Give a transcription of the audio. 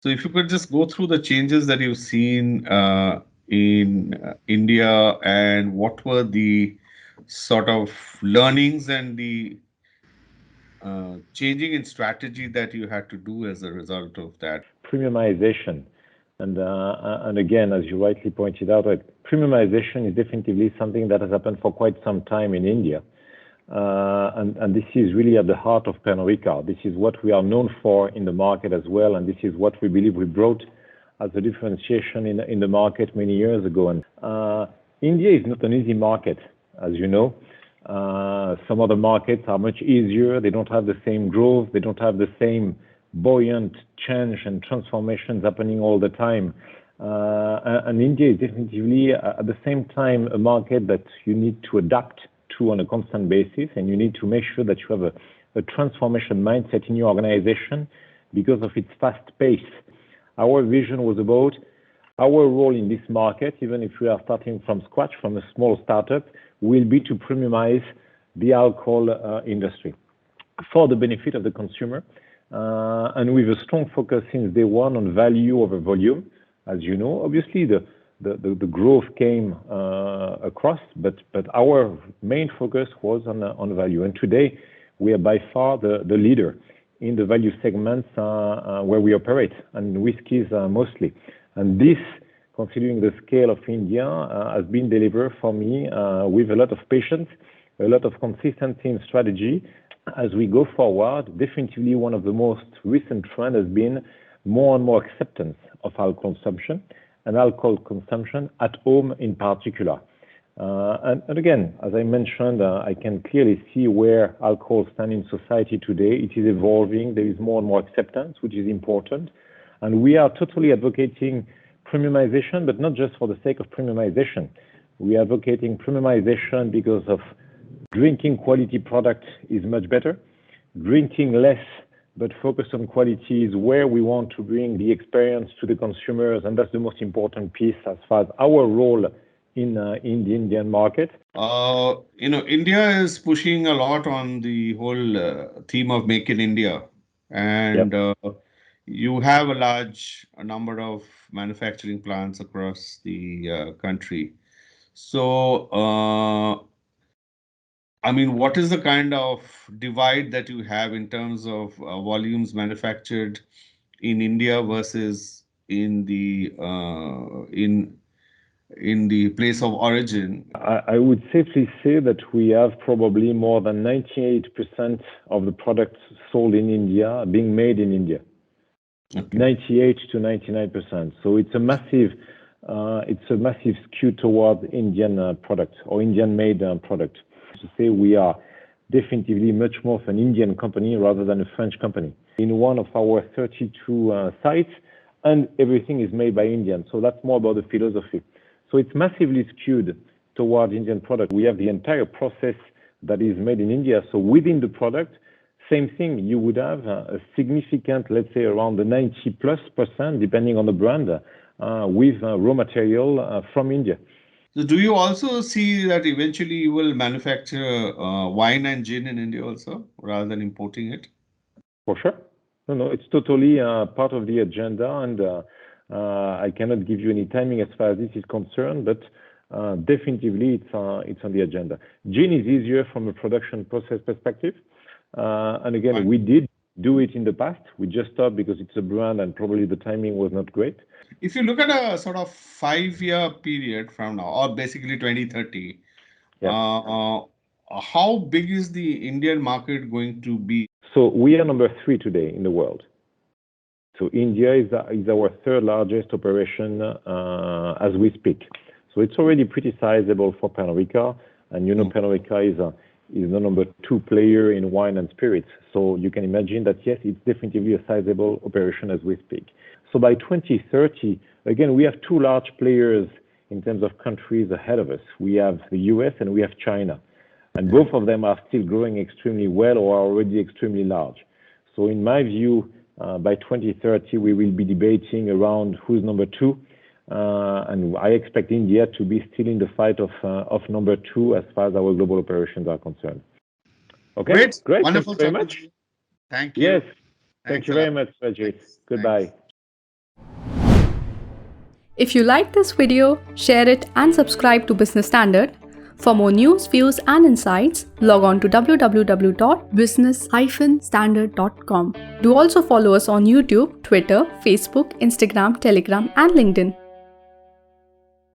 So if you could just go through the changes that you've seen in India, and what were the sort of learnings and the changing in strategy that you had to do as a result of that. Premiumization. And again, as you rightly pointed out, right, premiumization is definitely something that has happened for quite some time in India. And this is really at the heart of Pernod Ricard. This is what we are known for in the market as well, and this is what we believe we brought as a differentiation in the market many years ago. And India is not an easy market, as you know. Some other markets are much easier. They don't have the same growth. They don't have the same buoyant change and transformations happening all the time. And India is definitely, at the same time, a market that you need to adapt to on a constant basis, and you need to make sure that you have a transformation mindset in your organization because of its fast pace. Our vision was about our role in this market, even if we are starting from scratch, from a small startup, will be to premiumize the alcohol industry for the benefit of the consumer, and with a strong focus since day one on value over volume. As you know, obviously the growth came across, but our main focus was on value. And today we are by far the leader in the value segments where we operate, and whiskeys mostly. And this, considering the scale of India, has been delivered for me with a lot of patience, a lot of consistency in strategy. As we go forward, definitely one of the most recent trends has been more and more acceptance of alcohol consumption, and alcohol consumption at home in particular. And again, as I mentioned, I can clearly see where alcohol stands in society today. It is evolving. There is more and more acceptance, which is important. And we are totally advocating premiumization, but not just for the sake of premiumization. We are advocating premiumization because of drinking quality product is much better. Drinking less, but focus on quality is where we want to bring the experience to the consumers, and that's the most important piece as far as our role in the Indian market. India is pushing a lot on the whole theme of Make in India, and Yep. You have a large number of manufacturing plants across the country. So, I mean, what is the kind of divide that you have in terms of volumes manufactured in India versus in the place of origin? I would safely say that we have probably more than 98% of the products sold in India being made in India. Okay. 98 to 99%. So it's a massive skew towards Indian product or Indian-made product. To say we are definitely much more of an Indian company rather than a French company. In one of our 32 sites, and everything is made by Indians. So that's more about the philosophy. So it's massively skewed towards Indian product. We have the entire process that is made in India. So within the product, same thing, you would have a significant, let's say around the 90+%, depending on the brand, with raw material from India. So do you also see that eventually you will manufacture wine and gin in India also, rather than importing it? For sure. No, it's totally part of the agenda, and I cannot give you any timing as far as this is concerned, but definitely it's on the agenda. Gin is easier from a production process perspective, and again, Right. we did do it in the past. We just stopped because it's a brand and probably the timing was not great. If you look at a sort of 5-year period from now, or basically 2030, Yeah. how big is the Indian market going to be? So we are number 3 today in the world. So India is our third largest operation as we speak. So it's already pretty sizable for Pernod Ricard, and you know Pernod Ricard is the number 2 player in wine and spirits. So you can imagine that yes, it's definitely a sizable operation as we speak. So by 2030, again, we have 2 large players in terms of countries ahead of us. We have the US and we have China, and both of them are still growing extremely well or are already extremely large. So in my view, by 2030, we will be debating around who's number 2. And I expect India to be still in the fight of number 2 as far as our global operations are concerned. Okay, great. Wonderful. Thank you very much. Thank you. Yes, thank Thanks you a lot. very much, Surajeet. Thanks. Goodbye. If you like this video, share it and subscribe to Business Standard. For more news, views and insights, log on to www.business-standard.com. Do also follow us on YouTube, Twitter, Facebook, Instagram, Telegram and LinkedIn.